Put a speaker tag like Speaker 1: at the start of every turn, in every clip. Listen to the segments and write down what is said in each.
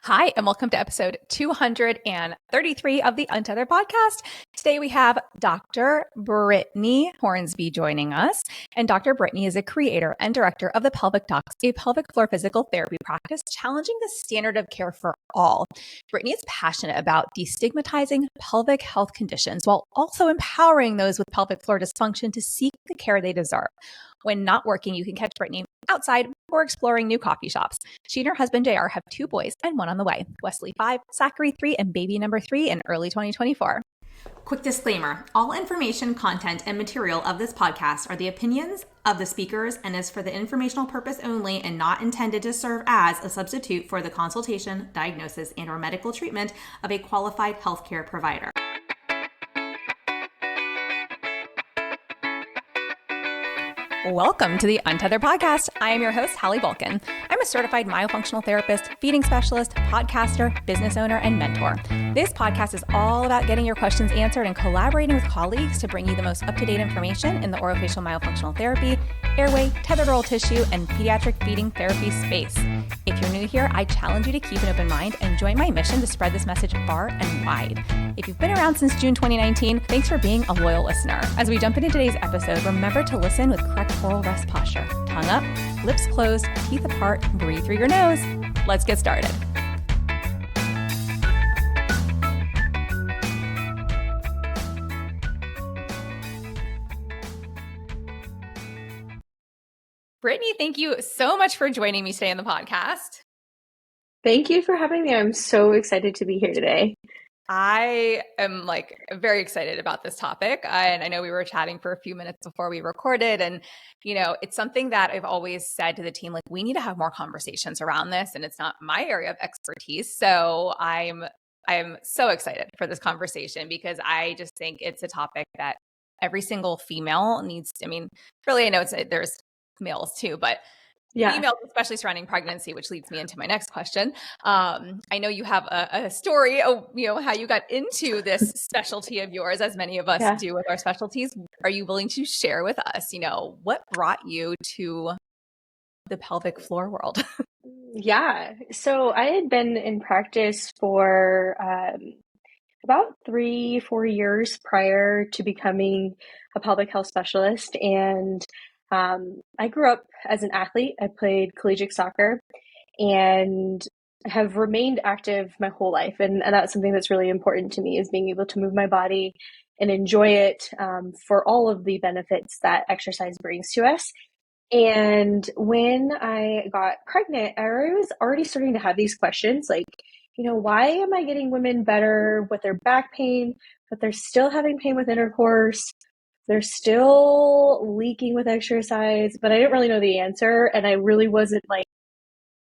Speaker 1: Hi, and welcome to episode 233 of the Untethered podcast. Today we have Dr. Britnie Hornsby joining us. And Dr. Britnie is a creator and director of the Pelvic Docs, a pelvic floor physical therapy practice challenging the standard of care for all. Britnie is passionate about destigmatizing pelvic health conditions while also empowering those with pelvic floor dysfunction to seek the care they deserve. When not working, you can catch Britnie outside or exploring new coffee shops. She and her husband, JR, have 2 boys and 1 on the way. Wesley 5, Zachary 3, and baby number 3 in early 2024. Quick disclaimer. All information, content, and material of this podcast are the opinions of the speakers and is for the informational purpose only and not intended to serve as a substitute for the consultation, diagnosis, and or medical treatment of a qualified healthcare provider. Welcome to the Untethered podcast. I am your host, Hallie Vulcan. I'm a certified myofunctional therapist, feeding specialist, podcaster, business owner, and mentor. This podcast is all about getting your questions answered and collaborating with colleagues to bring you the most up-to-date information in the orofacial myofunctional therapy, airway, tethered oral tissue, and pediatric feeding therapy space. If you're new here, I challenge you to keep an open mind and join my mission to spread this message far and wide. If you've been around since June 2019, thanks for being a loyal listener. As we jump into today's episode, remember to listen with correct oral rest posture. Tongue up, lips closed, teeth apart, breathe through your nose. Let's get started. Britnie, thank you so much for joining me today on the podcast.
Speaker 2: Thank you for having me. I'm so excited to be here today.
Speaker 1: I am very excited about this topic. And I know we were chatting for a few minutes before we recorded. And, it's something that I've always said to the team, we need to have more conversations around this. And it's not my area of expertise. So I'm so excited for this conversation because I just think it's a topic that every single female needs. Really, I know there's males too, but females, especially surrounding pregnancy, which leads me into my next question. I know you have a story of, how you got into this specialty of yours, as many of us do with our specialties. Are you willing to share with us, what brought you to the pelvic floor world?
Speaker 2: Yeah. So I had been in practice for about 3-4 years prior to becoming a pelvic health specialist. And I grew up as an athlete. I played collegiate soccer and have remained active my whole life. And that's something that's really important to me, is being able to move my body and enjoy it for all of the benefits that exercise brings to us. And when I got pregnant, I was already starting to have these questions why am I getting women better with their back pain, but they're still having pain with intercourse? They're still leaking with exercise, but I didn't really know the answer. And I really wasn't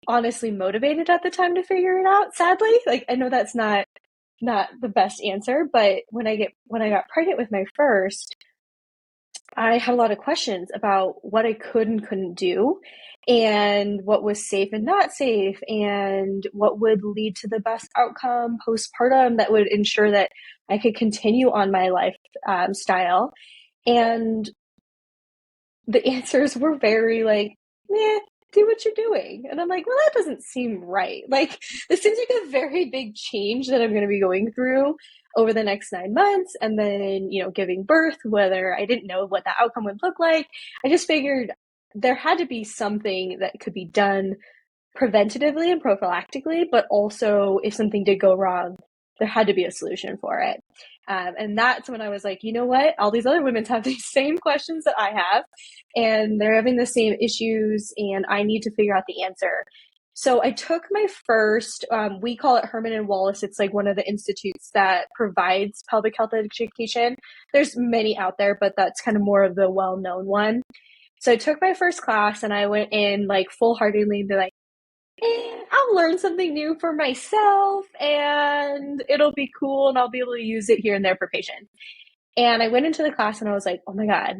Speaker 2: honestly motivated at the time to figure it out. Sadly, I know that's not the best answer, but when I got pregnant with my first, I had a lot of questions about what I could and couldn't do and what was safe and not safe and what would lead to the best outcome postpartum that would ensure that I could continue on my lifestyle. And the answers were very do what you're doing. And I'm well, that doesn't seem right. This seems like a very big change that I'm going to be going through over the next 9 months. And then, giving birth, whether I didn't know what the outcome would look like. I just figured there had to be something that could be done preventatively and prophylactically, but also if something did go wrong, there had to be a solution for it. And that's when I was you know what? All these other women have these same questions that I have, and they're having the same issues, and I need to figure out the answer. So I took my first, we call it Herman and Wallace. It's one of the institutes that provides pelvic health education. There's many out there, but that's kind of more of the well-known one. So I took my first class and I went in full-heartedly and be I'll learn something new for myself and it'll be cool and I'll be able to use it here and there for patients. And I went into the class and I was oh my God,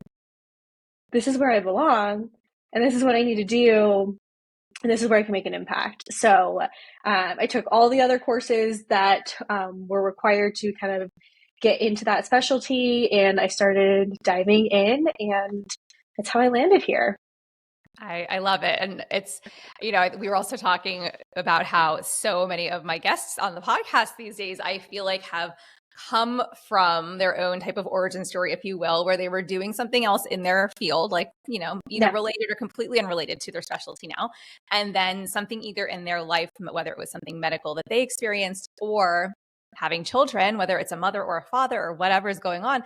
Speaker 2: this is where I belong and this is what I need to do. And this is where I can make an impact. So I took all the other courses that were required to kind of get into that specialty, and I started diving in, and that's how I landed here.
Speaker 1: I love it. And it's, we were also talking about how so many of my guests on the podcast these days, I feel like have come from their own type of origin story, if you will, where they were doing something else in their field, like, either related or completely unrelated to their specialty now. And then something either in their life, whether it was something medical that they experienced or having children, whether it's a mother or a father or whatever is going on,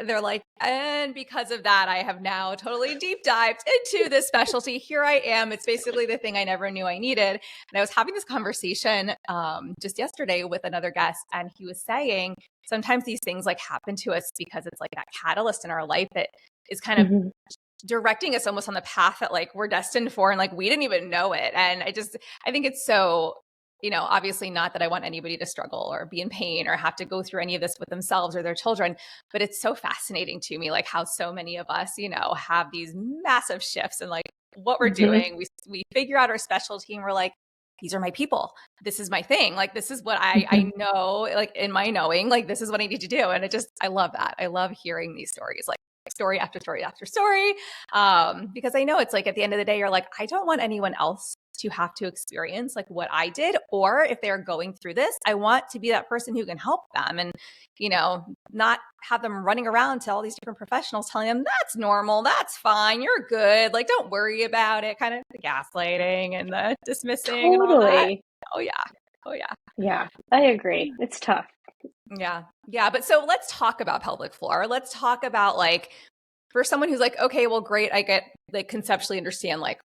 Speaker 1: they're like, and because of that, I have now totally deep dived into this specialty. Here I am. It's basically the thing I never knew I needed. And I was having this conversation just yesterday with another guest, and he was saying sometimes these things like happen to us because it's like that catalyst in our life that is kind of directing us almost on the path that like we're destined for, and like we didn't even know it. And I think it's so, obviously not that I want anybody to struggle or be in pain or have to go through any of this with themselves or their children, but it's so fascinating to me, like how so many of us, have these massive shifts in like what we're doing. We figure out our specialty and we're like, these are my people. This is my thing. Like, this is what I know, like in my knowing, like, this is what I need to do. And I love that. I love hearing these stories, like story after story after story. Because I know it's like at the end of the day, you're like, I don't want anyone else to have to experience like what I did, or if they're going through this, I want to be that person who can help them and, not have them running around to all these different professionals telling them that's normal, that's fine, you're good, like don't worry about it, kind of the gaslighting and the dismissing and all that. Oh yeah.
Speaker 2: Yeah, I agree. It's tough.
Speaker 1: Yeah. But so let's talk about pelvic floor. Let's talk about like, for someone who's like, okay, well, great, I get like conceptually understand like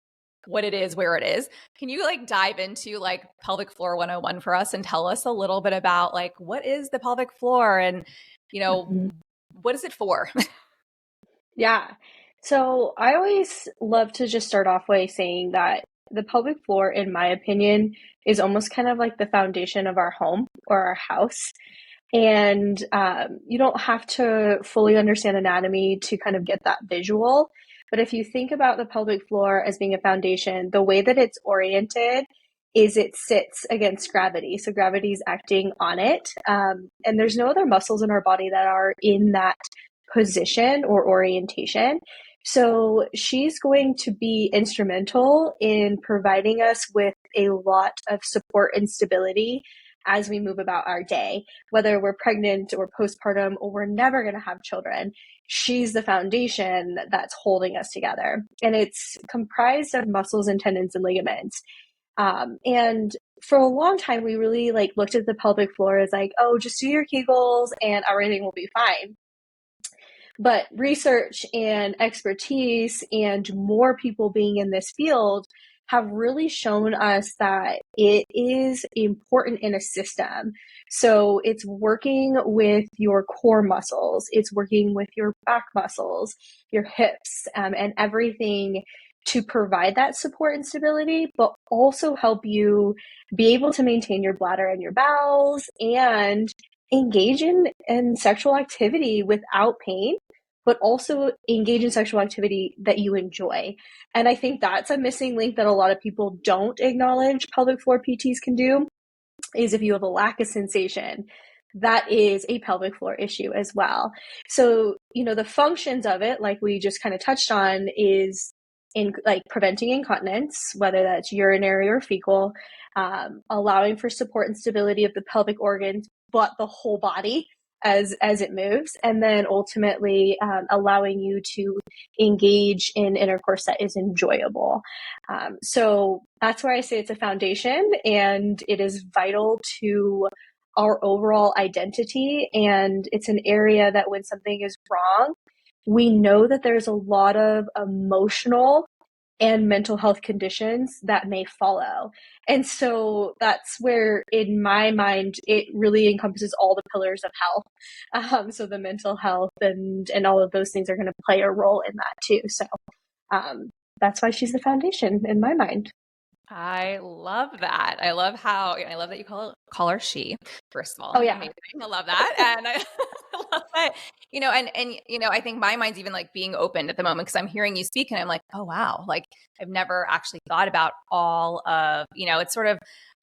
Speaker 1: what it is, where it is. Can you like dive into like pelvic floor 101 for us and tell us a little bit about like what is the pelvic floor and, what is it for?
Speaker 2: Yeah. So I always love to just start off by saying that the pelvic floor, in my opinion, is almost kind of like the foundation of our home or our house. And you don't have to fully understand anatomy to kind of get that visual. But if you think about the pelvic floor as being a foundation, the way that it's oriented is it sits against gravity. So gravity is acting on it. And there's no other muscles in our body that are in that position or orientation. So she's going to be instrumental in providing us with a lot of support and stability as we move about our day, whether we're pregnant or postpartum or we're never going to have children. She's the foundation that's holding us together. And it's comprised of muscles and tendons and ligaments. And for a long time, we really like looked at the pelvic floor as like, oh, just do your Kegels and everything will be fine. But research and expertise and more people being in this field have really shown us that it is important in a system. So it's working with your core muscles, it's working with your back muscles, your hips, and everything to provide that support and stability, but also help you be able to maintain your bladder and your bowels and engage in sexual activity without pain, but also engage in sexual activity that you enjoy. And I think that's a missing link that a lot of people don't acknowledge pelvic floor PTs can do, is if you have a lack of sensation, that is a pelvic floor issue as well. So, the functions of it, like we just kind of touched on, is in like preventing incontinence, whether that's urinary or fecal, allowing for support and stability of the pelvic organs, but the whole body as it moves, and then ultimately allowing you to engage in intercourse that is enjoyable. So that's where I say it's a foundation, and it is vital to our overall identity. And it's an area that when something is wrong, we know that there's a lot of emotional and mental health conditions that may follow. And so that's where, in my mind, it really encompasses all the pillars of health. So the mental health and all of those things are going to play a role in that too. So that's why she's the foundation in my mind.
Speaker 1: I love that. I love that you call her she, first of all.
Speaker 2: Oh yeah.
Speaker 1: Amazing. I love that. And I love that, I think my mind's even like being opened at the moment because I'm hearing you speak and I'm like, oh wow, like I've never actually thought about all of, it's sort of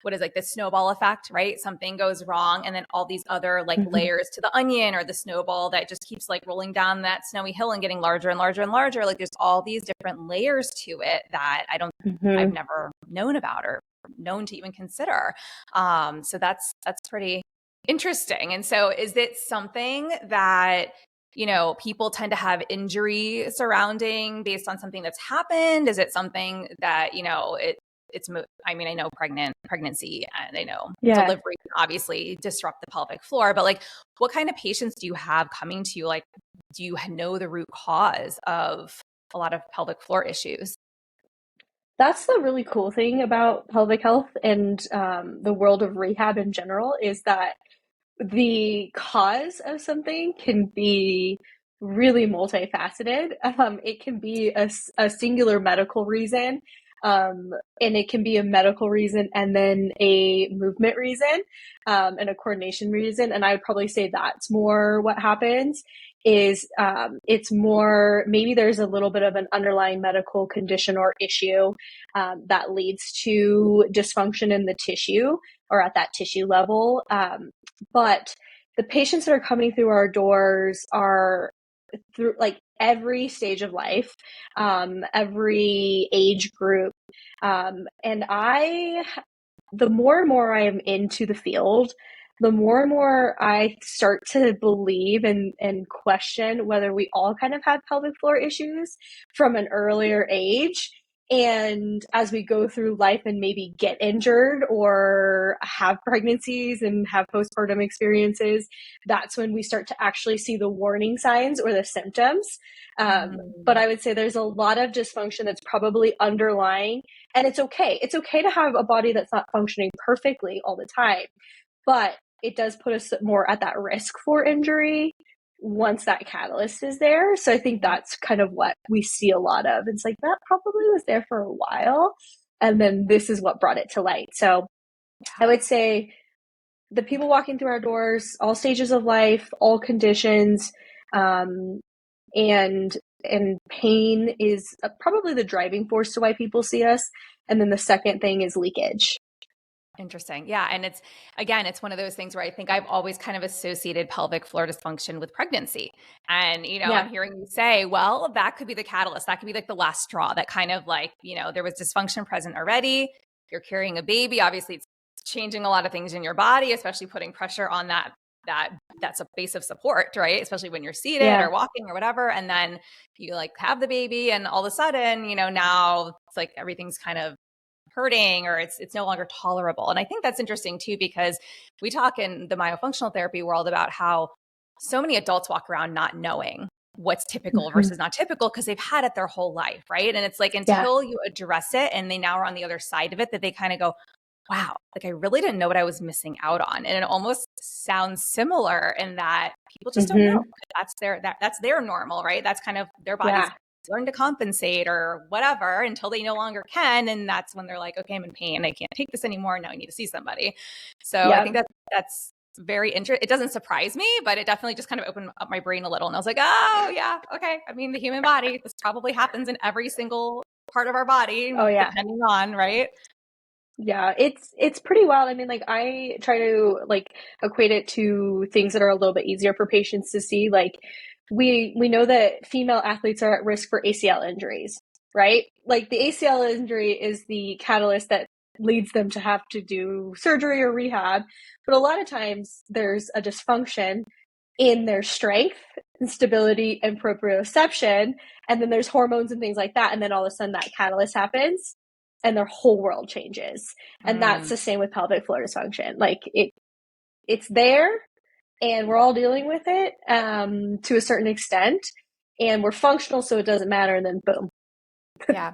Speaker 1: what is like the snowball effect, right? Something goes wrong, and then all these other like
Speaker 2: Mhm.
Speaker 1: layers to the onion or the snowball that just keeps like rolling down that snowy hill and getting larger and larger and larger. Like there's all these different layers to it that I've
Speaker 2: Mhm.
Speaker 1: never known about or known to even consider. So that's pretty interesting. And so is it something that, people tend to have injury surrounding based on something that's happened? Is it something that, I mean, I know pregnancy and I know
Speaker 2: Yeah.
Speaker 1: delivery can obviously disrupt the pelvic floor, but like what kind of patients do you have coming to you? Like, do you know the root cause of a lot of pelvic floor issues?
Speaker 2: That's the really cool thing about pelvic health and the world of rehab in general is that the cause of something can be really multifaceted. It can be a singular medical reason, and it can be a medical reason and then a movement reason, and a coordination reason. And I would probably say that's more what happens is it's more maybe there's a little bit of an underlying medical condition or issue that leads to dysfunction in the tissue or at that tissue level. But the patients that are coming through our doors are through like every stage of life, every age group. And the more and more I am into the field, the more and more I start to believe and question whether we all kind of have pelvic floor issues from an earlier age. And as we go through life and maybe get injured or have pregnancies and have postpartum experiences, that's when we start to actually see the warning signs or the symptoms. But
Speaker 1: Mm.
Speaker 2: I would say there's a lot of dysfunction that's probably underlying, and it's okay. It's okay to have a body that's not functioning perfectly all the time, but it does put us more at that risk for injury once that catalyst is there. So I think that's kind of what we see a lot of. It's like that probably was there for a while, and then this is what brought it to light. So I
Speaker 1: Yeah.
Speaker 2: would say the people walking through our doors, all stages of life, all conditions, um, and pain is probably the driving force to why people see us. And then the second thing is leakage.
Speaker 1: Interesting. Yeah. And it's one of those things where I think I've always kind of associated pelvic floor dysfunction with pregnancy. And, I'm
Speaker 2: Yeah.
Speaker 1: hearing you say, well, that could be the catalyst. That could be like the last straw that kind of like, there was dysfunction present already. You're carrying a baby. Obviously, it's changing a lot of things in your body, especially putting pressure on that's a base of support, right? Especially when you're seated or
Speaker 2: Yeah.
Speaker 1: walking or whatever. And then you like have the baby and all of a sudden, now it's like everything's kind of hurting or it's no longer tolerable. And I think that's interesting too, because we talk in the myofunctional therapy world about how so many adults walk around not knowing what's typical
Speaker 2: Mhm.
Speaker 1: versus not typical because they've had it their whole life, right? And it's like
Speaker 2: Yeah.
Speaker 1: until you address it and they now are on the other side of it that they kind of go, wow, like I really didn't know what I was missing out on. And it almost sounds similar in that people just don't know.
Speaker 2: Hmm.
Speaker 1: That's their normal, right? That's kind of their body's
Speaker 2: Yeah.
Speaker 1: learn to compensate or whatever until they no longer can. And that's when they're like, okay, I'm in pain. I can't take this anymore. Now I need to see somebody. So I think
Speaker 2: Yep.
Speaker 1: that's very interesting. It doesn't surprise me, but it definitely just kind of opened up my brain a little. And I was like, oh yeah, okay. I mean, the human body, this probably happens in every single part of our body,
Speaker 2: Oh yeah.
Speaker 1: depending on, right?
Speaker 2: Yeah, it's pretty wild. I mean, like I try to like equate it to things that are a little bit easier for patients to see. Like we know that female athletes are at risk for ACL injuries, right? Like the ACL injury is the catalyst that leads them to have to do surgery or rehab. But a lot of times there's a dysfunction in their strength and stability and proprioception, and then there's hormones and things like that, and then all of a sudden that catalyst happens and their whole world changes. And that's
Speaker 1: Mm,
Speaker 2: the same with pelvic floor dysfunction. Like it's there and we're all dealing with it to a certain extent, and we're functional so it doesn't matter, and then boom.
Speaker 1: yeah.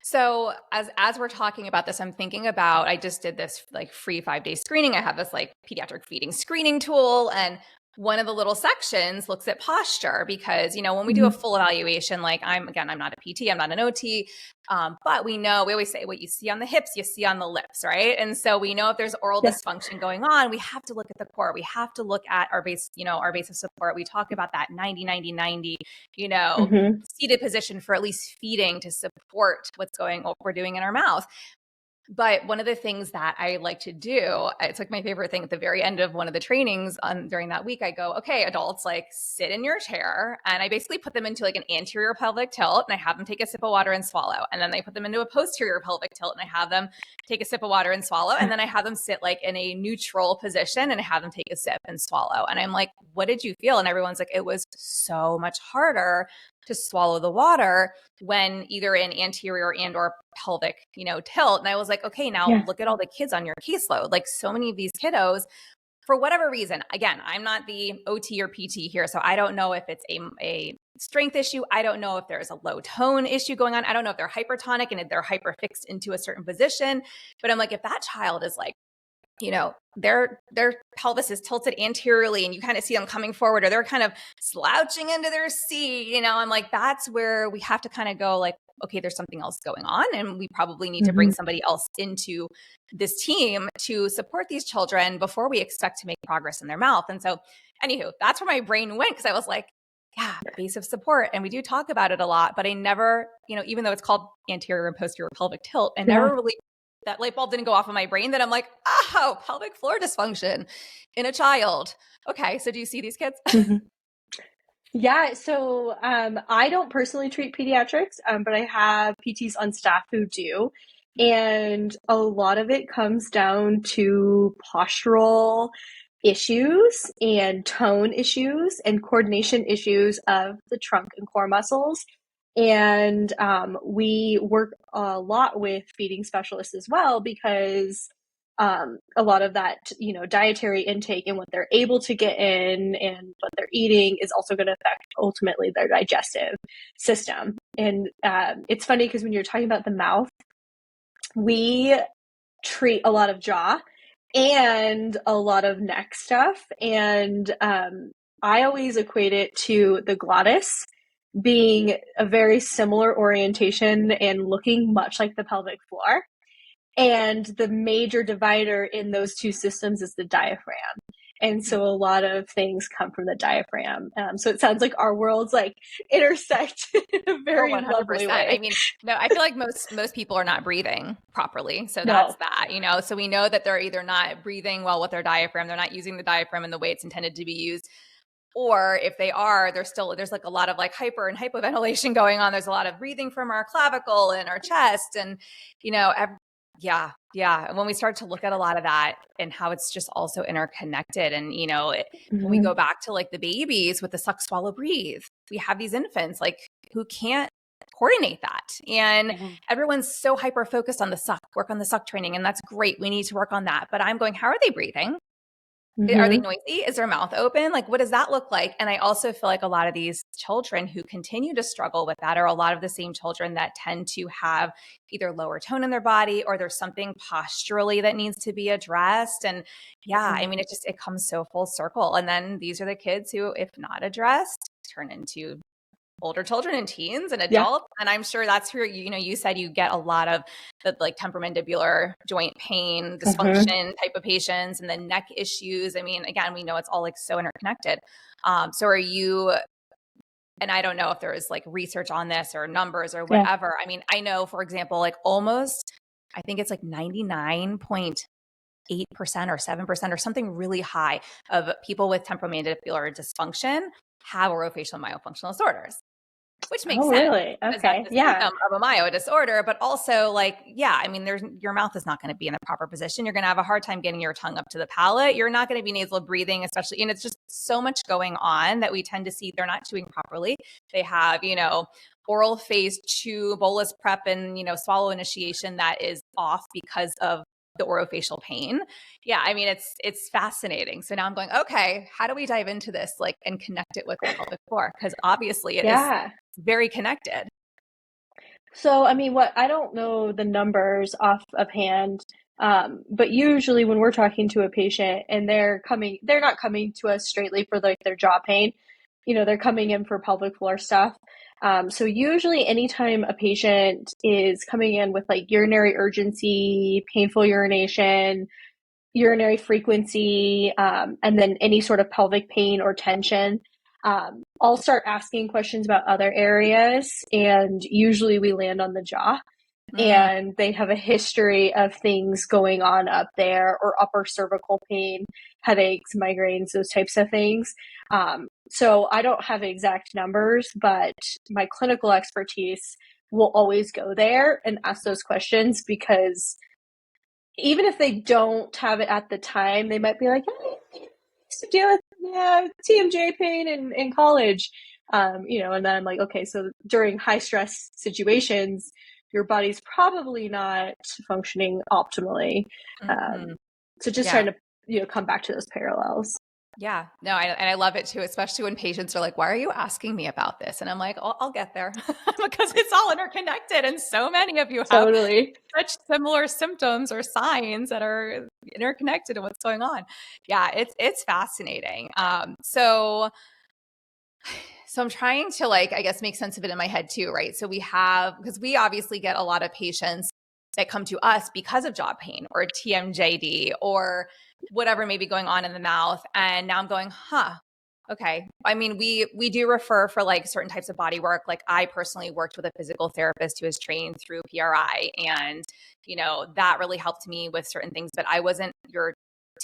Speaker 1: So as we're talking about this, I'm thinking about I just did this like free 5-day screening. I have this like pediatric feeding screening tool, and one of the little sections looks at posture because when we do a
Speaker 2: Mm-hmm.
Speaker 1: full evaluation, like I'm not a PT, I'm not an OT, but we always say what you see on the hips, you see on the lips, right? And so we know if there's oral
Speaker 2: Yeah.
Speaker 1: dysfunction going on, we have to look at the core. We have to look at our base, our base of support. We talk about that 90-90-90,
Speaker 2: Mm-hmm.
Speaker 1: seated position for at least feeding to support what we're doing in our mouth. But one of the things that I like to do, it's like my favorite thing at the very end of one of the trainings during that week, I go, okay, adults, like sit in your chair. And I basically put them into like an anterior pelvic tilt and I have them take a sip of water and swallow. And then they put them into a posterior pelvic tilt and I have them take a sip of water and swallow. And then I have them sit like in a neutral position and I have them take a sip and swallow. And I'm like, what did you feel? And everyone's like, it was so much harder to swallow the water when either in anterior and or pelvic, tilt. And I was like, okay, now look at all the kids on your caseload. Like so many of these kiddos, for whatever reason, again, I'm not the OT or PT here, so I don't know if it's a strength issue. I don't know if there's a low tone issue going on. I don't know if they're hypertonic and if they're hyperfixed into a certain position. But I'm like, if that child is like, their pelvis is tilted anteriorly and you kind of see them coming forward or they're kind of slouching into their seat, I'm like, that's where we have to kind of go like, okay, there's something else going on. And we probably need to bring somebody else into this team to support these children before we expect to make progress in their mouth. And so anywho, that's where my brain went. Cause I was like, yeah, base of support. And we do talk about it a lot, but I never, even though it's called anterior and posterior pelvic tilt, I never really, that light bulb didn't go off in my brain that I'm like, oh, pelvic floor dysfunction in a child. Okay. So do you see these kids?
Speaker 2: Yeah, so I don't personally treat pediatrics, but I have PTs on staff who do. And a lot of it comes down to postural issues and tone issues and coordination issues of the trunk and core muscles. And we work a lot with feeding specialists as well because a lot of that, dietary intake and what they're able to get in and what they're eating is also going to affect ultimately their digestive system. And it's funny because when you're talking about the mouth, we treat a lot of jaw and a lot of neck stuff. And I always equate it to the glottis being a very similar orientation and looking much like the pelvic floor. And the major divider in those two systems is the diaphragm. And so a lot of things come from the diaphragm. So it sounds like our worlds like intersect in a very lovely way.
Speaker 1: I mean, no, I feel like most people are not breathing properly. So that's that, so we know that they're either not breathing well with their diaphragm, they're not using the diaphragm in the way it's intended to be used. Or if they are, there's like a lot of like hyper and hypoventilation going on. There's a lot of breathing from our clavicle and our chest and, yeah. And when we start to look at a lot of that and how it's just also interconnected and, when we go back to like the babies with the suck, swallow, breathe, we have these infants like who can't coordinate that. And everyone's so hyper focused on the suck, work on the suck training. And that's great. We need to work on that. But I'm going, how are they breathing? Are they noisy? Is their mouth open? Like, what does that look like? And I also feel like a lot of these children who continue to struggle with that are a lot of the same children that tend to have either lower tone in their body or there's something posturally that needs to be addressed. And I mean, it comes so full circle. And then these are the kids who, if not addressed, turn into older children and teens and adults. And I'm sure that's where, you said you get a lot of the like temporomandibular joint pain, dysfunction type of patients and then neck issues. I mean, again, we know it's all like so interconnected. So are you, and I don't know if there is like research on this or numbers or whatever. I mean, I know, for example, like almost, I think it's like 99.8% or 7% or something really high of people with temporomandibular dysfunction have orofacial myofunctional disorders, which makes sense.
Speaker 2: Really? Okay.
Speaker 1: Symptom of a myo disorder, but also like, I mean, your mouth is not going to be in the proper position. You're going to have a hard time getting your tongue up to the palate. You're not going to be nasal breathing, especially, and it's just so much going on that we tend to see they're not chewing properly. They have, oral phase chew, bolus prep, and, swallow initiation that is off because of the orofacial pain. I mean, it's fascinating. So now I'm going, okay, how do we dive into this, like, and connect it with the pelvic floor? Because obviously it is very connected.
Speaker 2: So, I mean, I don't know the numbers off of hand, but usually when we're talking to a patient and they're not coming to us straightly for like their jaw pain, they're coming in for pelvic floor stuff. So usually anytime a patient is coming in with like urinary urgency, painful urination, urinary frequency, and then any sort of pelvic pain or tension, I'll start asking questions about other areas, and usually we land on the jaw.
Speaker 1: Mm.
Speaker 2: and they have a history of things going on up there, or upper cervical pain, headaches, migraines, those types of things. So I don't have exact numbers, but my clinical expertise will always go there and ask those questions, because even if they don't have it at the time, they might be like, hey, I used to deal with TMJ pain in college. And then I'm like, okay, so during high stress situations, your body's probably not functioning optimally.
Speaker 1: Mm-hmm.
Speaker 2: So just
Speaker 1: Yeah.
Speaker 2: trying to, come back to those parallels.
Speaker 1: Yeah. No, and I love it too, especially when patients are like, why are you asking me about this? And I'm like, I'll get there because it's all interconnected. And so many of you have
Speaker 2: Totally.
Speaker 1: such similar symptoms or signs that are interconnected in what's going on. Yeah, it's fascinating. So I'm trying to I guess make sense of it in my head too, right? So because we obviously get a lot of patients that come to us because of jaw pain or TMJD or whatever may be going on in the mouth. And now I'm going, okay. I mean, we do refer for certain types of body work. Like I personally worked with a physical therapist who was trained through PRI, and that really helped me with certain things, but I wasn't your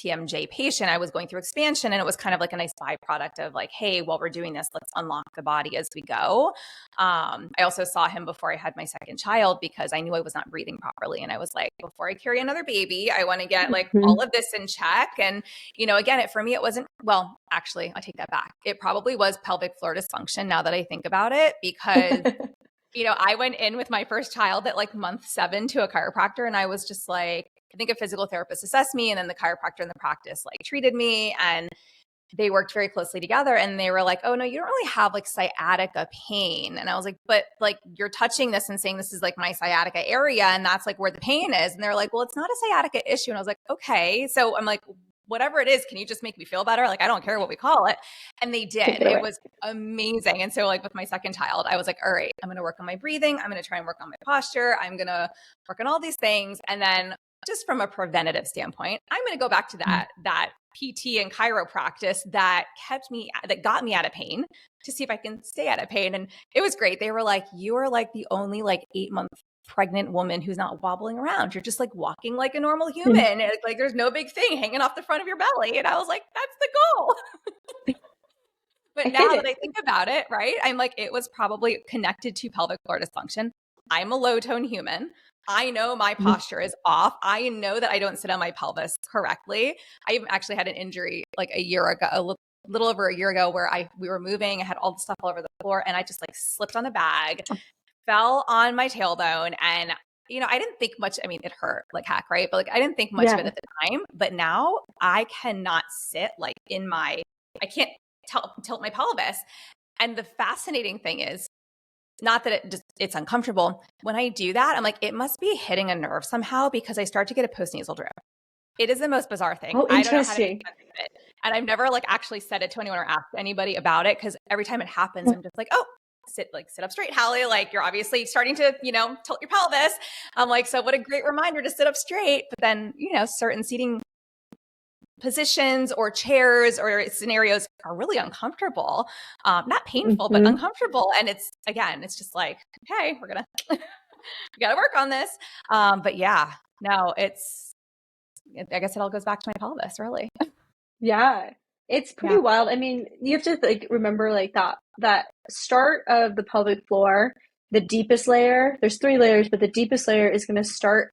Speaker 1: TMJ patient. I was going through expansion, and it was kind of like a nice byproduct of hey, while we're doing this, let's unlock the body as we go. I also saw him before I had my second child because I knew I was not breathing properly. And I was like, before I carry another baby, I want to get all of this in check. And, again, for me, it wasn't, well, actually, I take that back. It probably was pelvic floor dysfunction now that I think about it, because I went in with my first child at month 7 to a chiropractor, and I was just like, I think a physical therapist assessed me, and then the chiropractor in the practice treated me, and they worked very closely together, and they were like, oh no, you don't really have sciatica pain. And I was like, but you're touching this and saying this is my sciatica area, and that's where the pain is. And they're like, well, it's not a sciatica issue. And I was like, okay. So I'm like, whatever it is, can you just make me feel better? I don't care what we call it. And they did. It was amazing. And so with my second child, I was like, all right, I'm going to work on my breathing. I'm going to try and work on my posture. I'm going to work on all these things. And then just from a preventative standpoint, I'm going to go back to that PT and chiro practice that got me out of pain, to see if I can stay out of pain. And it was great. They were like, you are the only 8-month pregnant woman who's not wobbling around. You're just walking like a normal human. There's no big thing hanging off the front of your belly. And I was like, that's the goal. But now that I think about it, right, I'm like, it was probably connected to pelvic floor dysfunction. I'm a low tone human. I know my posture is off. I know that I don't sit on my pelvis correctly. I actually had an injury a year ago, a little over a year ago, where we were moving. I had all the stuff all over the floor, and I just slipped on the bag, fell on my tailbone, and I didn't think much. I mean, it hurt like heck, right? But I didn't think much of it at the time. But now I cannot sit I can't tilt my pelvis. And the fascinating thing is, not that it's uncomfortable. When I do that, I'm like, it must be hitting a nerve somehow, because I start to get a postnasal drip. It is the most bizarre thing.
Speaker 2: Oh,
Speaker 1: I don't know how to
Speaker 2: interesting.
Speaker 1: make sense of it. And I've never actually said it to anyone or asked anybody about it, because every time it happens, I'm just like, oh, sit up straight, Hallie. You're obviously starting to, tilt your pelvis. I'm like, so what a great reminder to sit up straight. But then, certain seating positions or chairs or scenarios are really uncomfortable, not painful, but uncomfortable. And it's just okay, we got to work on this. But yeah, no, I guess it all goes back to my pelvis, really.
Speaker 2: Yeah, it's pretty wild. I mean, you have to remember that start of the pelvic floor, the deepest layer. There's 3 layers, but the deepest layer is going to start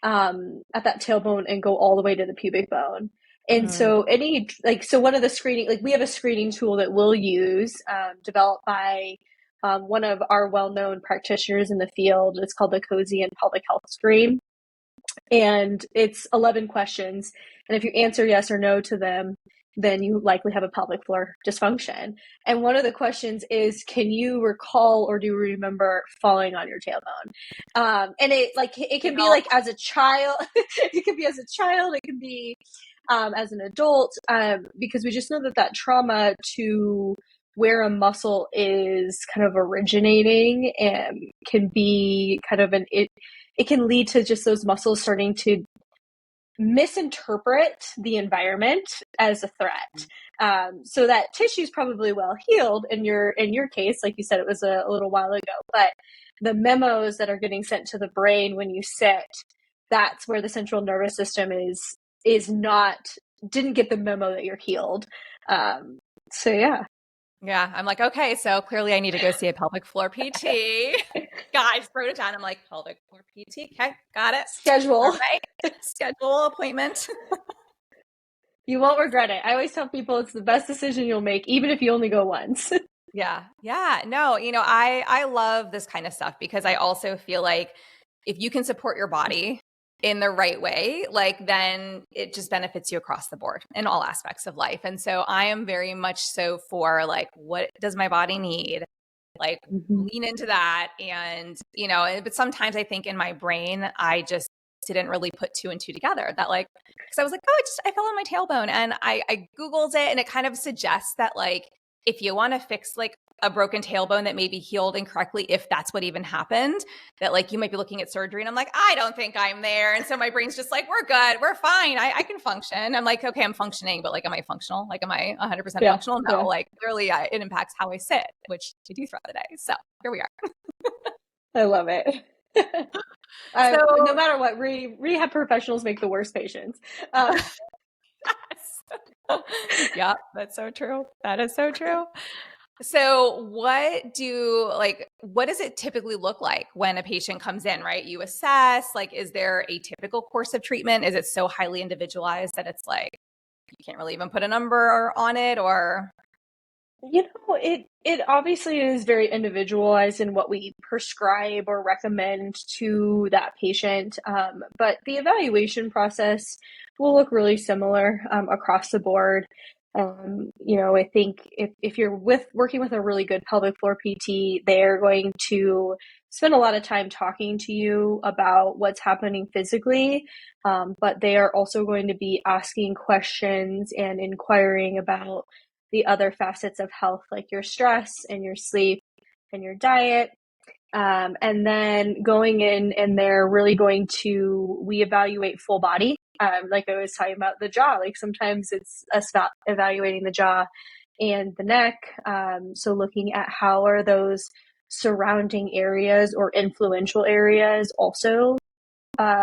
Speaker 2: at that tailbone and go all the way to the pubic bone. And so so one of the screening, we have a screening tool that we'll use, developed by one of our well-known practitioners in the field. It's called the Cozy and Pelvic Health Screen. And it's 11 questions. And if you answer yes or no to them, then you likely have a pelvic floor dysfunction. And one of the questions is, can you recall or do you remember falling on your tailbone? And it can be as a child, it can be as a child, it can be as an adult, because we just know that trauma to where a muscle is kind of originating and can be kind of it can lead to just those muscles starting to misinterpret the environment as a threat. So that tissue is probably well healed in your case, like you said, it was a little while ago, but the memos that are getting sent to the brain when you sit, that's where the central nervous system is not, didn't get the memo that you're healed. So yeah.
Speaker 1: Yeah. I'm like, okay, so clearly I need to go see a pelvic floor PT. Guys, wrote it down. I'm like, pelvic floor PT. Okay. Got it.
Speaker 2: Schedule.
Speaker 1: All right. Schedule appointment.
Speaker 2: You won't regret it. I always tell people it's the best decision you'll make, even if you only go once.
Speaker 1: Yeah. Yeah. No, I love this kind of stuff because I also feel like if you can support your body in the right way, like then it just benefits you across the board in all aspects of life. And so I am very much so for like, what does my body need? Like lean into that. And, but sometimes I think in my brain, I just didn't really put two and two together that like, because I was like, oh, I fell on my tailbone and I Googled it and it kind of suggests that like, if you want to fix like a broken tailbone that may be healed incorrectly, if that's what even happened, that like you might be looking at surgery. And I'm like, I don't think I'm there. And so my brain's just like, we're good. We're fine. I can function. I'm like, okay, I'm functioning, but like, am I functional? Like, am I 100% functional? No, like clearly it impacts how I sit, which I do throughout the day. So here we are.
Speaker 2: I love it. So, no matter what, rehab professionals make the worst patients.
Speaker 1: Yes. Yeah, that's so true. That is so true. So what does it typically look like when a patient comes in, right? You assess, like, is there a typical course of treatment? Is it so highly individualized that it's like, you can't really even put a number on it or?
Speaker 2: It obviously is very individualized in what we prescribe or recommend to that patient. But the evaluation process will look really similar across the board. I think if you're working with a really good pelvic floor PT, they're going to spend a lot of time talking to you about what's happening physically, but they are also going to be asking questions and inquiring about the other facets of health, like your stress and your sleep and your diet. And then going in and they're really we evaluate full body. Like I was talking about the jaw, like sometimes it's us about evaluating the jaw and the neck. So looking at how are those surrounding areas or influential areas also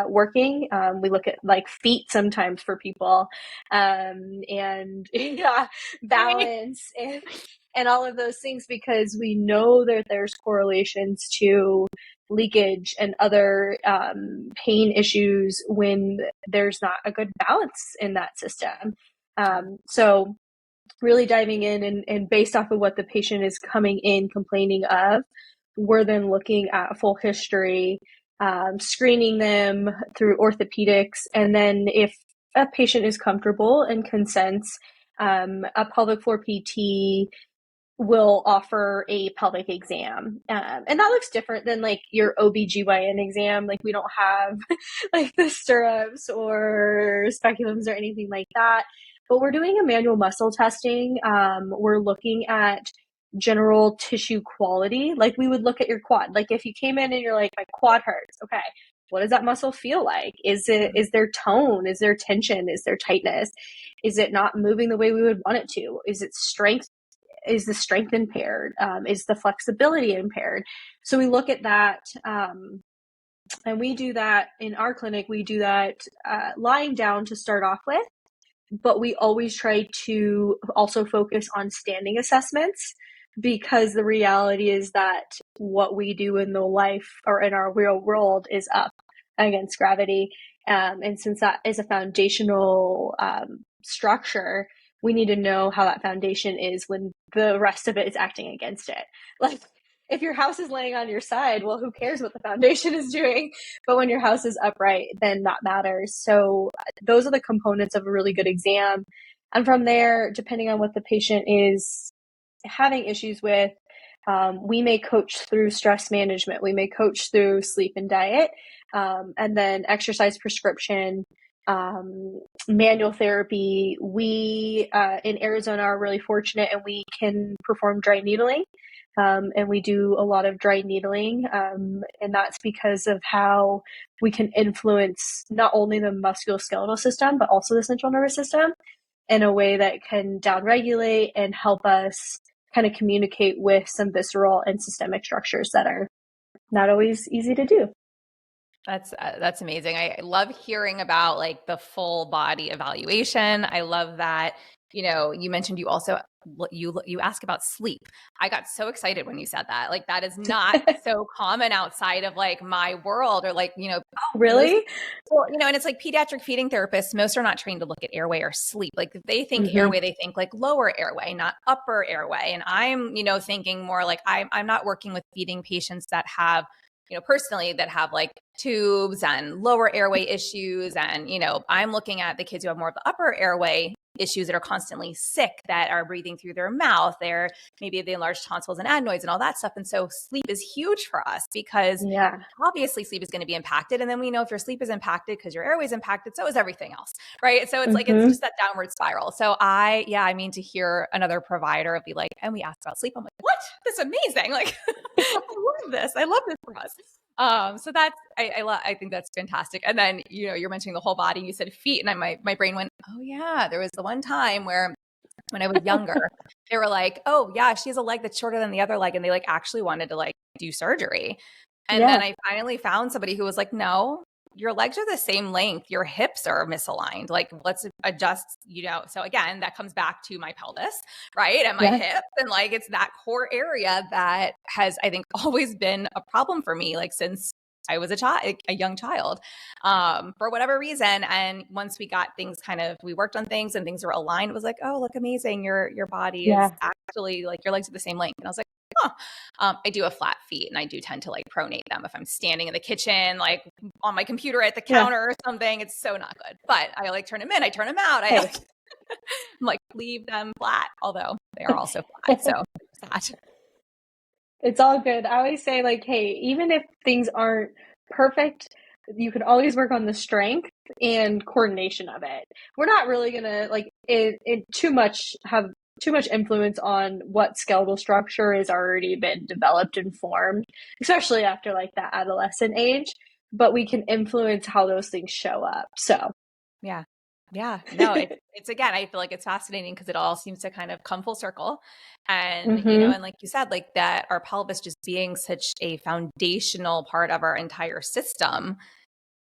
Speaker 2: working. We look at like feet sometimes for people, and yeah, balance and all of those things, because we know that there's correlations to leakage and other pain issues when there's not a good balance in that system. So really diving in and based off of what the patient is coming in complaining of, we're then looking at a full history, screening them through orthopedics, and then if a patient is comfortable and consents, a pelvic floor PT will offer a pelvic exam. And that looks different than like your OBGYN exam. Like we don't have like the stirrups or speculums or anything like that. But we're doing a manual muscle testing. We're looking at general tissue quality. Like we would look at your quad. Like if you came in and you're like, my quad hurts. Okay. What does that muscle feel like? Is there tone? Is there tension? Is there tightness? Is it not moving the way we would want it to? Is it strength? Is the strength impaired? Is the flexibility impaired? So we look at that, and we do that in our clinic. We do that lying down to start off with, but we always try to also focus on standing assessments, because the reality is that what we do in the life or in our real world is up against gravity. And since that is a foundational structure, we need to know how that foundation is when the rest of it is acting against it. Like if your house is laying on your side, well, who cares what the foundation is doing? But when your house is upright, then that matters. So those are the components of a really good exam. And from there, depending on what the patient is having issues with, we may coach through stress management. We may coach through sleep and diet, and then exercise prescription, manual therapy. We in Arizona are really fortunate and we can perform dry needling. and we do a lot of dry needling. And that's because of how we can influence not only the musculoskeletal system, but also the central nervous system in a way that can downregulate and help us kind of communicate with some visceral and systemic structures that are not always easy to do.
Speaker 1: That's amazing. I love hearing about like the full body evaluation. I love that, you mentioned you also you ask about sleep. I got so excited when you said that. Like that is not so common outside of like my world, or like,
Speaker 2: Oh, really?
Speaker 1: well, and it's like pediatric feeding therapists, most are not trained to look at airway or sleep. Like if they think
Speaker 2: Mm-hmm.
Speaker 1: airway, they think like lower airway, not upper airway. And I'm, thinking more like I'm not working with feeding patients that have, personally that have like tubes and lower airway issues. And, I'm looking at the kids who have more of the upper airway issues that are constantly sick, that are breathing through their mouth. They're maybe the enlarged tonsils and adenoids and all that stuff. And so sleep is huge for us because
Speaker 2: Yeah.
Speaker 1: obviously sleep is going to be impacted. And then we know if your sleep is impacted because your airway is impacted, so is everything else. Right. So it's like, it's just that downward spiral. So I mean, to hear another provider be like, and we asked about sleep, I'm like, what? That's amazing. Like, I love this. I love this for us. So that's, I think that's fantastic. And then, you're mentioning the whole body, you said feet, and my brain went, oh yeah, there was the one time where when I was younger, they were like, oh yeah, she has a leg that's shorter than the other leg. And they like actually wanted to like do surgery. And then I finally found somebody who was like, no, your legs are the same length. Your hips are misaligned. Like, let's adjust, So again, that comes back to my pelvis, right? And my hips. And like, it's that core area that has, I think, always been a problem for me, like since I was a young child, for whatever reason. And once we got things we worked on things and things were aligned, it was like, oh, look, amazing. Your body is actually like, your legs are the same length. And I was like, huh. I do have flat feet, and I do tend to like pronate them if I'm standing in the kitchen, like on my computer at the counter or something. It's so not good, but I like turn them in, I turn them out. I'm like, leave them flat, although they are also flat. So that.
Speaker 2: It's all good. I always say like, hey, even if things aren't perfect, you can always work on the strength and coordination of it. We're not really gonna like it have too much influence on what skeletal structure has already been developed and formed, especially after like that adolescent age. But we can influence how those things show up. So
Speaker 1: yeah. No, it's again, I feel like it's fascinating because it all seems to kind of come full circle. And, and like you said, like that, our pelvis just being such a foundational part of our entire system,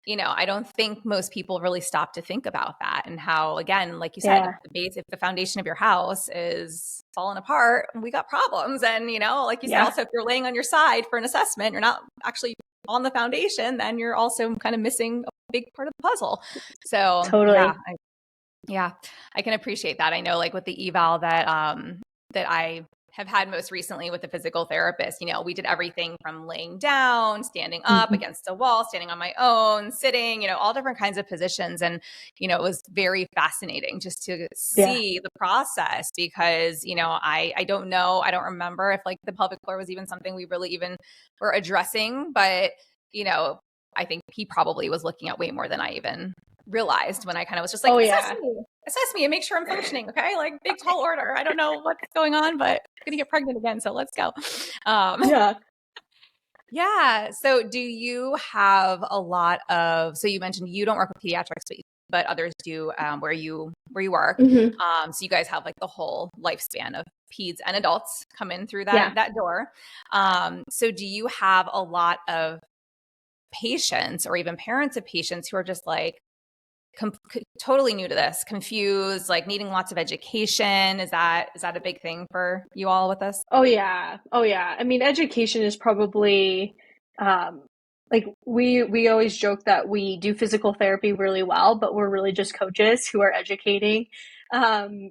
Speaker 1: I don't think most people really stop to think about that, and how, again, like you said, if the foundation of your house is falling apart, we got problems. And, like you said, also, if you're laying on your side for an assessment, you're not actually on the foundation, then you're also kind of missing a big part of the puzzle. So
Speaker 2: totally.
Speaker 1: I can appreciate that. I know like with the eval that I have had most recently with the physical therapist, we did everything from laying down, standing up against a wall, standing on my own, sitting, all different kinds of positions. And, it was very fascinating just to see the process because, I don't know, I don't remember if like the pelvic floor was even something we really even were addressing, but, I think he probably was looking at way more than I even realized when I kind of was just like, assess me and make sure I'm functioning. Okay. Like big tall order. I don't know what's going on, but I'm going to get pregnant again. So let's go. Yeah. So do you have a lot of, so you mentioned you don't work with pediatrics, but others do, where you work. So you guys have like the whole lifespan of peds and adults come in through that door. So do you have a lot of patients or even parents of patients who are just like totally new to this, confused, like needing lots of education? Is that a big thing for you all with this?
Speaker 2: Oh yeah. I mean, education is probably like we always joke that we do physical therapy really well, but we're really just coaches who are educating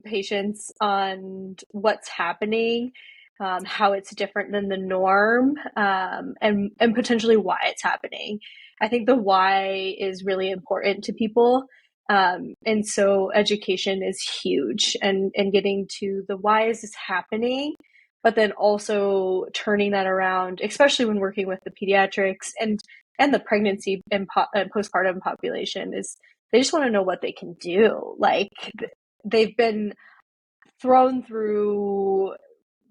Speaker 2: patients on what's happening, how it's different than the norm, and potentially why it's happening. I think the why is really important to people. And so education is huge, and getting to the why is this happening, but then also turning that around, especially when working with the pediatrics and the pregnancy and postpartum population, is they just want to know what they can do. Like they've been thrown through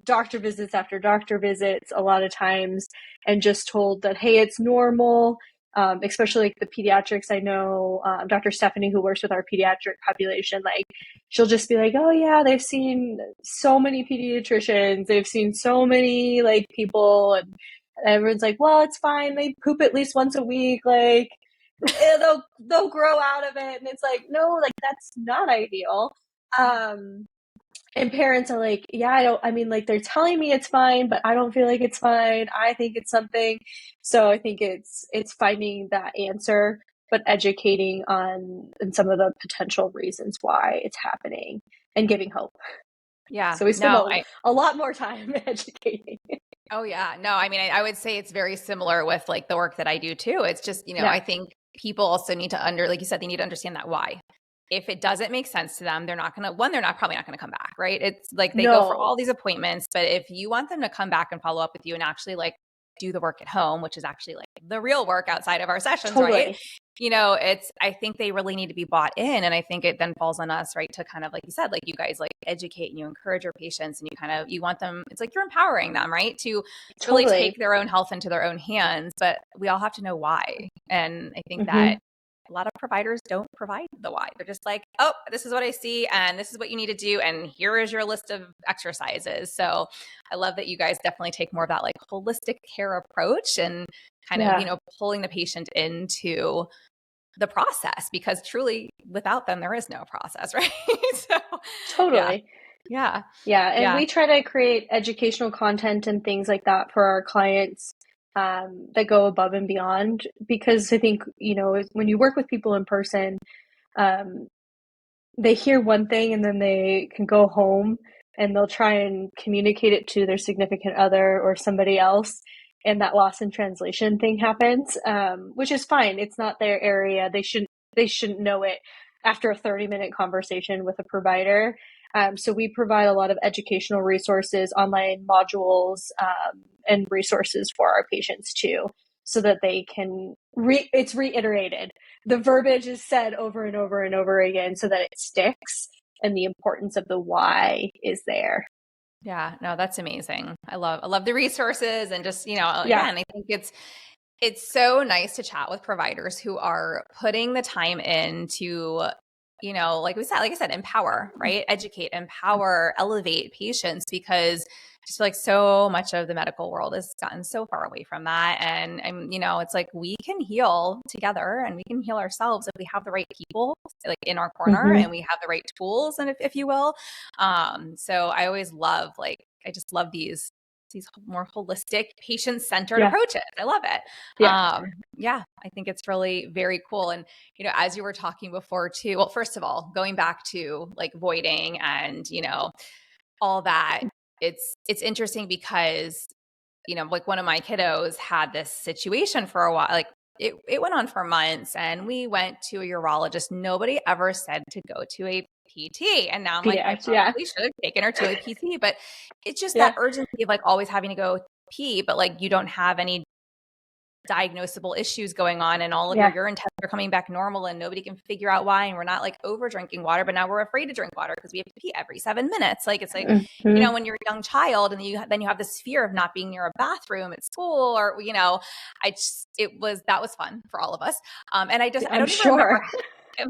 Speaker 2: doctor visits after doctor visits a lot of times and just told that, hey, it's normal. Especially like the pediatrics. I know Dr. Stephanie, who works with our pediatric population, like she'll just be like, oh yeah, they've seen so many pediatricians, they've seen so many like people, and everyone's like, well, it's fine, they poop at least once a week, like they'll grow out of it. And it's like, no, like that's not ideal. And parents are like, yeah, like they're telling me it's fine, but I don't feel like it's fine. I think it's something. So I think it's finding that answer, but educating on some of the potential reasons why it's happening and giving hope.
Speaker 1: Yeah.
Speaker 2: So we spend a lot more time educating.
Speaker 1: Oh yeah. No, I mean, I would say it's very similar with like the work that I do too. It's just, I think people also need to like you said, they need to understand that why. If it doesn't make sense to them, they're probably not going to come back, right? It's like they go for all these appointments, but if you want them to come back and follow up with you and actually like do the work at home, which is actually like the real work outside of our sessions, right? I think they really need to be bought in. And I think it then falls on us, right, to kind of, like you said, like you guys like educate and you encourage your patients and you want them, it's like you're empowering them, right, to really take their own health into their own hands. But we all have to know why. And I think that a lot of providers don't provide the why. They're just like, oh, this is what I see and this is what you need to do. And here is your list of exercises. So I love that you guys definitely take more of that like holistic care approach and kind of, pulling the patient into the process, because truly without them, there is no process, right? So
Speaker 2: totally.
Speaker 1: Yeah.
Speaker 2: And we try to create educational content and things like that for our clients that go above and beyond, because I think, when you work with people in person, they hear one thing and then they can go home and they'll try and communicate it to their significant other or somebody else. And that loss in translation thing happens, which is fine. It's not their area. They shouldn't know it after a 30-minute conversation with a provider. So we provide a lot of educational resources, online modules, and resources for our patients too, so that they can it's reiterated. The verbiage is said over and over and over again so that it sticks and the importance of the why is there.
Speaker 1: Yeah, no, that's amazing. I love the resources and just, again, I think it's so nice to chat with providers who are putting the time in to, like I said, empower, right? Educate, empower, elevate patients, because I just feel like so much of the medical world has gotten so far away from that. And it's like we can heal together and we can heal ourselves if we have the right people like in our corner and we have the right tools, and if you will. So I always love, I just love these more holistic, patient-centered approaches. I love it. I think it's really very cool. And, as you were talking before too, well, first of all, going back to like voiding and, all that, it's interesting because, like one of my kiddos had this situation for a while, like it went on for months, and we went to a urologist. Nobody ever said to go to a PT. And now I'm like, I probably should have taken her to a PT, but it's just that urgency of like always having to go pee, but like you don't have any diagnosable issues going on and all of your urine tests are coming back normal and nobody can figure out why. And we're not like over drinking water, but now we're afraid to drink water because we have to pee every 7 minutes. Like, it's like, when you're a young child and then you have this fear of not being near a bathroom at school, or, that was fun for all of us. And I don't remember. I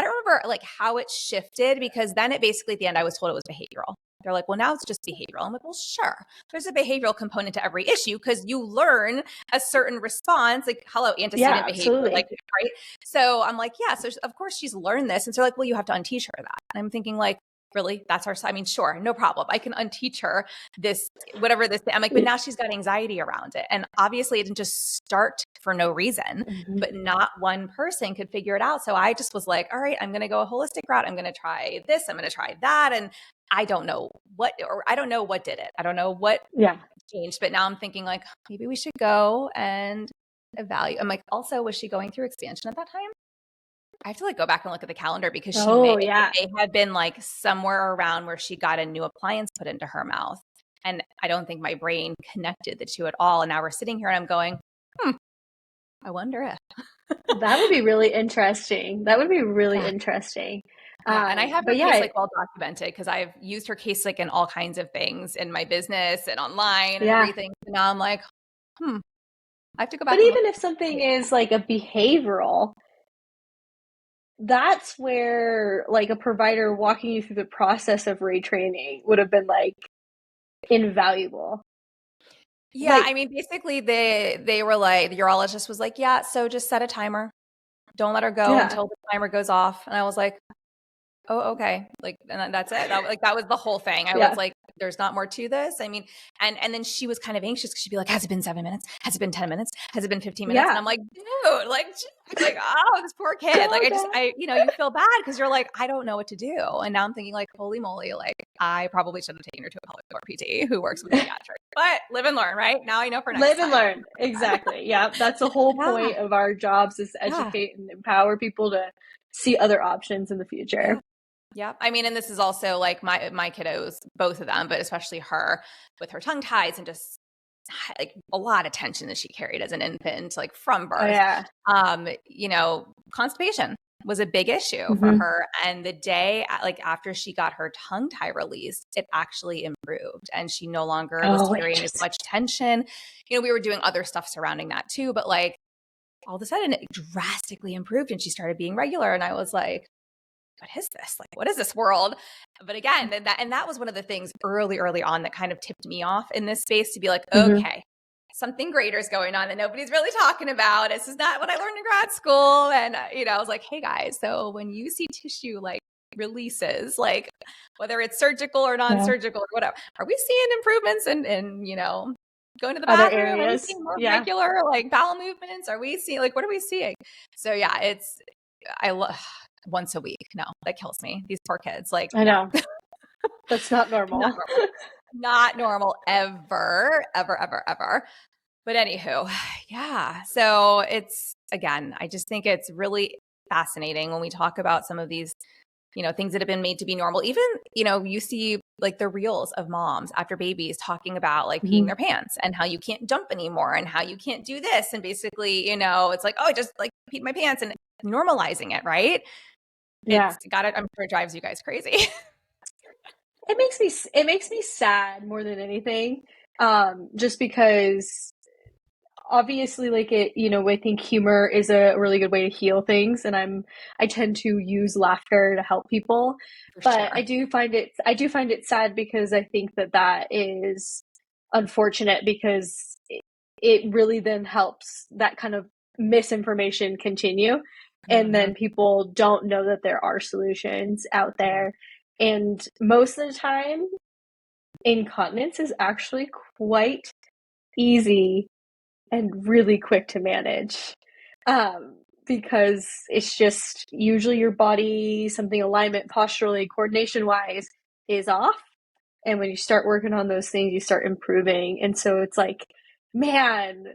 Speaker 1: don't remember like how it shifted, because then it basically at the end I was told it was behavioral. They're like, well, now it's just behavioral. I'm like, well, sure. There's a behavioral component to every issue because you learn a certain response, like, hello, antecedent behavior. Like, right. So I'm like, yeah. So of course she's learned this. And so like, well, you have to unteach her that. And I'm thinking like, really? That's our, sure, no problem. I can unteach her this, whatever this, I'm like, but now she's got anxiety around it. And obviously it didn't just start for no reason, but not one person could figure it out. So I just was like, all right, I'm going to go a holistic route. I'm going to try this. I'm going to try that. And I don't know what did it. I don't know what changed, but now I'm thinking like, maybe we should go and evaluate. I'm like, also, was she going through expansion at that time? I have to like go back and look at the calendar, because she may have been like somewhere around where she got a new appliance put into her mouth. And I don't think my brain connected the two at all. And now we're sitting here and I'm going, I wonder if.
Speaker 2: That would be really interesting. Interesting.
Speaker 1: Yeah. And I have her
Speaker 2: But
Speaker 1: case
Speaker 2: yeah,
Speaker 1: like well documented because I've used her case like in all kinds of things in my business and online and
Speaker 2: yeah.
Speaker 1: everything. So now I'm like, I have to go
Speaker 2: But
Speaker 1: back and look.
Speaker 2: even if something is like a behavioral, that's where like a provider walking you through the process of retraining would have been like invaluable.
Speaker 1: Yeah.
Speaker 2: Like,
Speaker 1: I mean, basically they were like, the urologist was like, yeah, so just set a timer. Don't let her go
Speaker 2: yeah,
Speaker 1: until the timer goes off. And I was like, oh, okay. Like, and that's it. That was the whole thing. I was
Speaker 2: yeah,
Speaker 1: like, there's not more to this. I mean, and then she was kind of anxious because she'd be like, has it been 7 minutes? Has it been 10 minutes? Has it been 15 minutes? And
Speaker 2: yeah.
Speaker 1: I'm like, dude, like, oh, this poor kid. Like,
Speaker 2: Calm down.
Speaker 1: you feel bad because you're like, I don't know what to do. And now I'm thinking like, holy moly, like I probably should have taken her to a pelvic door PT who works with pediatrics, but live and learn, right? Now I know for next
Speaker 2: Live and
Speaker 1: time.
Speaker 2: learn. Exactly. Yeah. That's the whole
Speaker 1: Yeah.
Speaker 2: point of our jobs is to
Speaker 1: Yeah.
Speaker 2: educate and empower people to see other options in the future.
Speaker 1: Yeah. Yeah. I mean, and this is also like my kiddos, both of them, but especially her with her tongue ties and just like a lot of tension that she carried as an infant, like from
Speaker 2: Oh,
Speaker 1: birth.
Speaker 2: yeah.
Speaker 1: Constipation was a big issue for
Speaker 2: Mm-hmm.
Speaker 1: her. And the day like after she got her tongue tie released, it actually improved and she no longer was
Speaker 2: Oh,
Speaker 1: carrying as
Speaker 2: interesting.
Speaker 1: much tension. We were doing other stuff surrounding that too, but like all of a sudden it drastically improved and she started being regular. And I was like, what is this? Like, what is this world? But again, that was one of the things early on that kind of tipped me off in this space to be like,
Speaker 2: Mm-hmm.
Speaker 1: okay, something greater is going on that nobody's really talking about. This is not what I learned in grad school. And, I was like, hey guys, so when you see tissue like releases, like whether it's surgical or
Speaker 2: Yeah.
Speaker 1: non-surgical or whatever, are we seeing improvements in going to the
Speaker 2: Other
Speaker 1: bathroom? Are we
Speaker 2: areas.
Speaker 1: seeing more
Speaker 2: Yeah.
Speaker 1: regular like bowel movements? Are we seeing like, what are we seeing? So yeah, I love once a week. No, that kills me. These poor kids. Like,
Speaker 2: I
Speaker 1: no,
Speaker 2: know. That's not
Speaker 1: not
Speaker 2: normal.
Speaker 1: normal. Not normal ever, ever, ever, ever. But anywho, yeah. So it's again, I just think it's really fascinating when we talk about some of these, things that have been made to be normal. Even, you see like the reels of moms after babies talking about like peeing
Speaker 2: Mm-hmm.
Speaker 1: their pants and how you can't jump anymore and how you can't do this. And basically, it's like, oh, I just like peed my pants and normalizing it, right?
Speaker 2: Yeah.
Speaker 1: I'm sure it drives you guys crazy.
Speaker 2: It makes me sad more than anything. Just because obviously like I think humor is a really good way to heal things and I tend to use laughter to help people.
Speaker 1: For
Speaker 2: But
Speaker 1: sure.
Speaker 2: I do find it sad because I think that is unfortunate because it really then helps that kind of misinformation continue. And
Speaker 1: Mhm.
Speaker 2: then people don't know that there are solutions out
Speaker 1: Yeah.
Speaker 2: there. And most of the time, incontinence is actually quite easy and really quick to manage. Because it's just usually your body, something alignment, posturally, coordination wise, is off. And when you start working on those things, you start improving. And so it's like, man,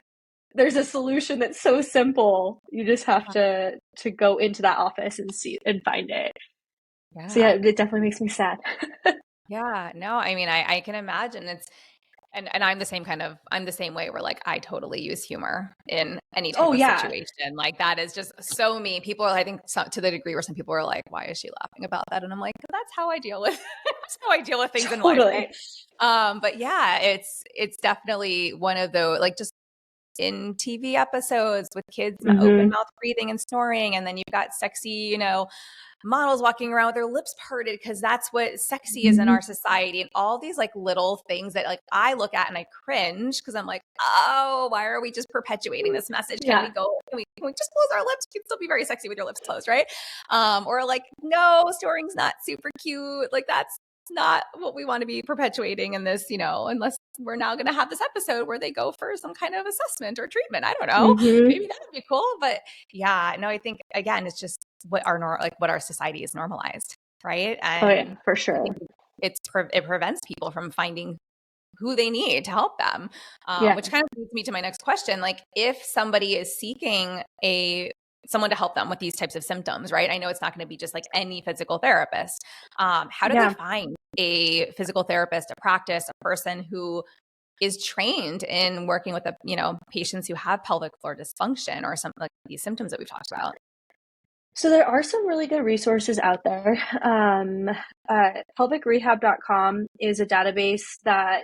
Speaker 2: there's a solution that's so simple. You just have to go into that office and see and find it. So yeah,
Speaker 1: Yeah.
Speaker 2: it definitely makes me sad.
Speaker 1: Yeah. No, I mean, I can imagine and I'm the same way where like I totally use humor in any type
Speaker 2: Oh
Speaker 1: of
Speaker 2: yeah,
Speaker 1: situation. Like that is just so me. People are, I think to the degree where some people are like, why is she laughing about that? And I'm like, that's how I deal with, that's how I deal with things in life. Right.
Speaker 2: totally.
Speaker 1: But yeah, it's definitely one of those, like just in TV episodes with kids open
Speaker 2: Mm-hmm.
Speaker 1: mouth breathing and snoring. And then you've got sexy, models walking around with their lips parted because that's what sexy is in
Speaker 2: Mm-hmm.
Speaker 1: our society. And all these like little things that like I look at and I cringe because I'm like, oh, why are we just perpetuating this message?
Speaker 2: Yeah.
Speaker 1: Can we just close our lips? You can still be very sexy with your lips closed, right? Or like, no, storing's not super cute. Like that's not what we want to be perpetuating in this, unless we're now going to have this episode where they go for some kind of assessment or treatment. I don't know.
Speaker 2: Mm-hmm.
Speaker 1: Maybe that would be cool. But yeah, no, I think again, it's just what our society is normalized, right?
Speaker 2: Oh yeah,
Speaker 1: And
Speaker 2: for
Speaker 1: I
Speaker 2: sure.
Speaker 1: think it prevents people from finding who they need to help them,
Speaker 2: Yeah.
Speaker 1: which kind of leads me to my next question. Like, if somebody is seeking someone to help them with these types of symptoms, right? I know it's not going to be just like any physical therapist. How do they
Speaker 2: Yeah.
Speaker 1: find a physical therapist, a practice, a person who is trained in working with patients who have pelvic floor dysfunction or something like these symptoms that we've talked about?
Speaker 2: So there are some really good resources out there. Pelvicrehab.com is a database that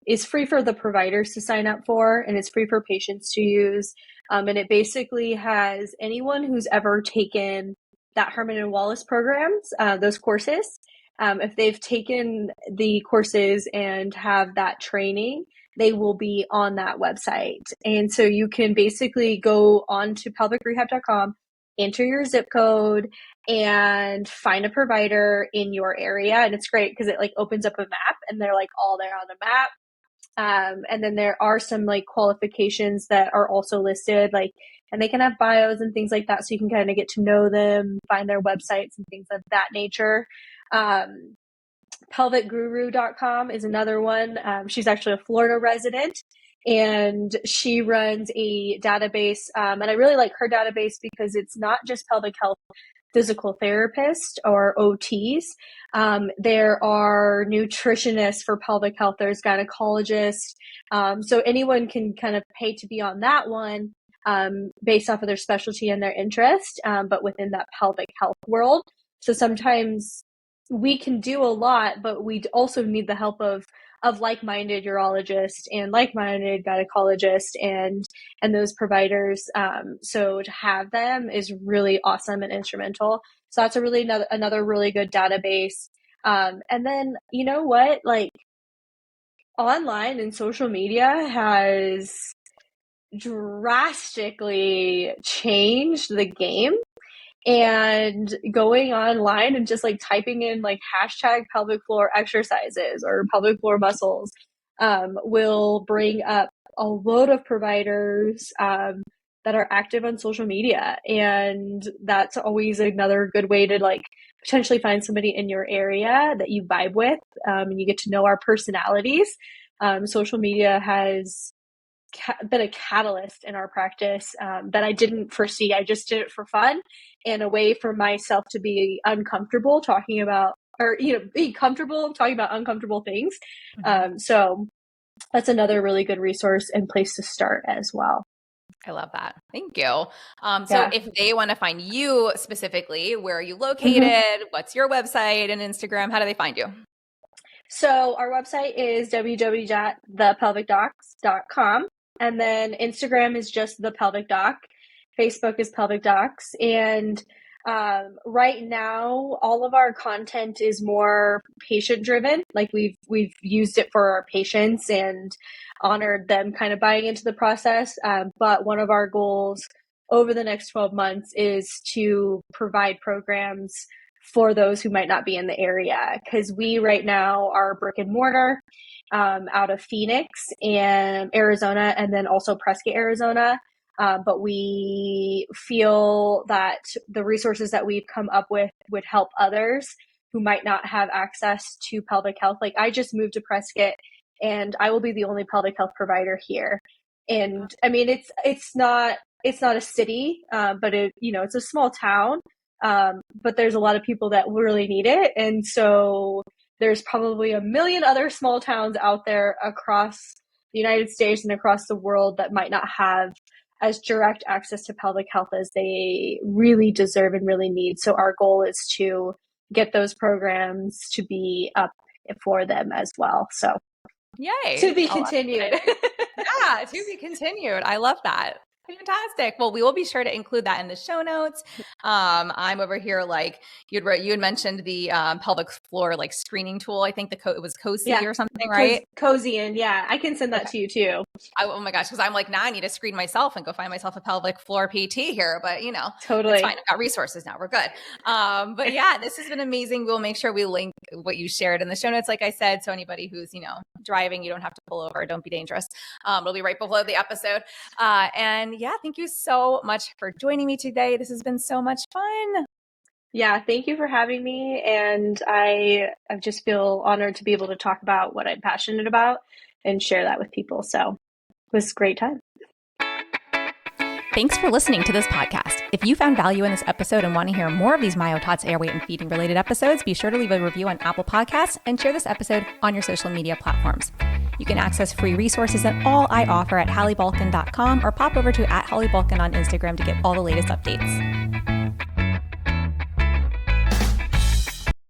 Speaker 2: is free for the providers to sign up for, and it's free for patients to use. And it basically has anyone who's ever taken that Herman and Wallace programs, those courses. If they've taken the courses and have that training, they will be on that website. And so you can basically go on to pelvicrehab.com, enter your zip code, and find a provider in your area. And it's great because it like opens up a map and they're like all there on the map. And then there are some like qualifications that are also listed, like, and they can have bios and things like that. So you can kind of get to know them, find their websites and things of that nature. Pelvicguru.com is another one. She's actually a Florida resident, and she runs a database. And I really like her database because it's not just pelvic health physical therapists or OTs. There are nutritionists for pelvic health. There's gynecologists. So anyone can kind of pay to be on that one based off of their specialty and their interest, but within that pelvic health world. So sometimes we can do a lot, but we also need the help of like-minded urologists and like-minded gynecologists and those providers. So to have them is really awesome and instrumental. So that's a really another really good database. And then, you know what, like online and social media has drastically changed the game. And going online and just like typing in like hashtag pelvic floor exercises or pelvic floor muscles will bring up a load of providers that are active on social media. And that's always another good way to like potentially find somebody in your area that you vibe with, and you get to know our personalities. Social media has been a catalyst in our practice that I didn't foresee. I just did it for fun and a way for myself to be uncomfortable talking about, or, you know, be comfortable talking about uncomfortable things. So that's another really good resource and place to start as well.
Speaker 1: I love that. Thank you. So if they want to find you specifically, where are you located? What's your website and Instagram? How do they find you?
Speaker 2: So our website is www.thepelvicdocs.com. And then Instagram is just the Pelvic Doc. Facebook is Pelvic Docs. And right now, all of our content is more patient driven. Like we've used it for our patients and honored them kind of buying into the process. But one of our goals over the next 12 months is to provide programs for those who might not be in the area. Because we right now are brick and mortar out of Phoenix and Arizona, and then also Prescott, Arizona. But we feel that the resources that we've come up with would help others who might not have access to pelvic health. Like I just moved to Prescott and I will be the only pelvic health provider here. And I mean, it's not a city, but it's a small town. But there's a lot of people that really need it. And so there's probably a million other small towns out there across the United States and across the world that might not have as direct access to pelvic health as they really deserve and really need. So our goal is to get those programs to be up for them as well. So
Speaker 1: yay.
Speaker 2: To be continued.
Speaker 1: Yeah, to be continued. I love that. Fantastic. Well, we will be sure to include that in the show notes. I'm over here, like you had mentioned the pelvic floor like screening tool. I think it was Cozy or something, right?
Speaker 2: Cozy, and yeah, I can send that to you too.
Speaker 1: Oh my gosh, because I'm like, now I need to screen myself and go find myself a pelvic floor PT here. But
Speaker 2: totally,
Speaker 1: it's fine. I've got resources now. We're good. But yeah, this has been amazing. We'll make sure we link what you shared in the show notes, like I said. So anybody who's driving, you don't have to pull over. Don't be dangerous. It'll be right below the episode. And yeah, thank you so much for joining me today. This has been so much fun.
Speaker 2: Yeah, thank you for having me. And I just feel honored to be able to talk about what I'm passionate about and share that with people. So it was a great time.
Speaker 1: Thanks for listening to this podcast. If you found value in this episode and want to hear more of these myotots, airway, and feeding related episodes, be sure to leave a review on Apple Podcasts and share this episode on your social media platforms. You can access free resources and all I offer at HallieBalkin.com or pop over to @HallieBalkin on Instagram to get all the latest updates.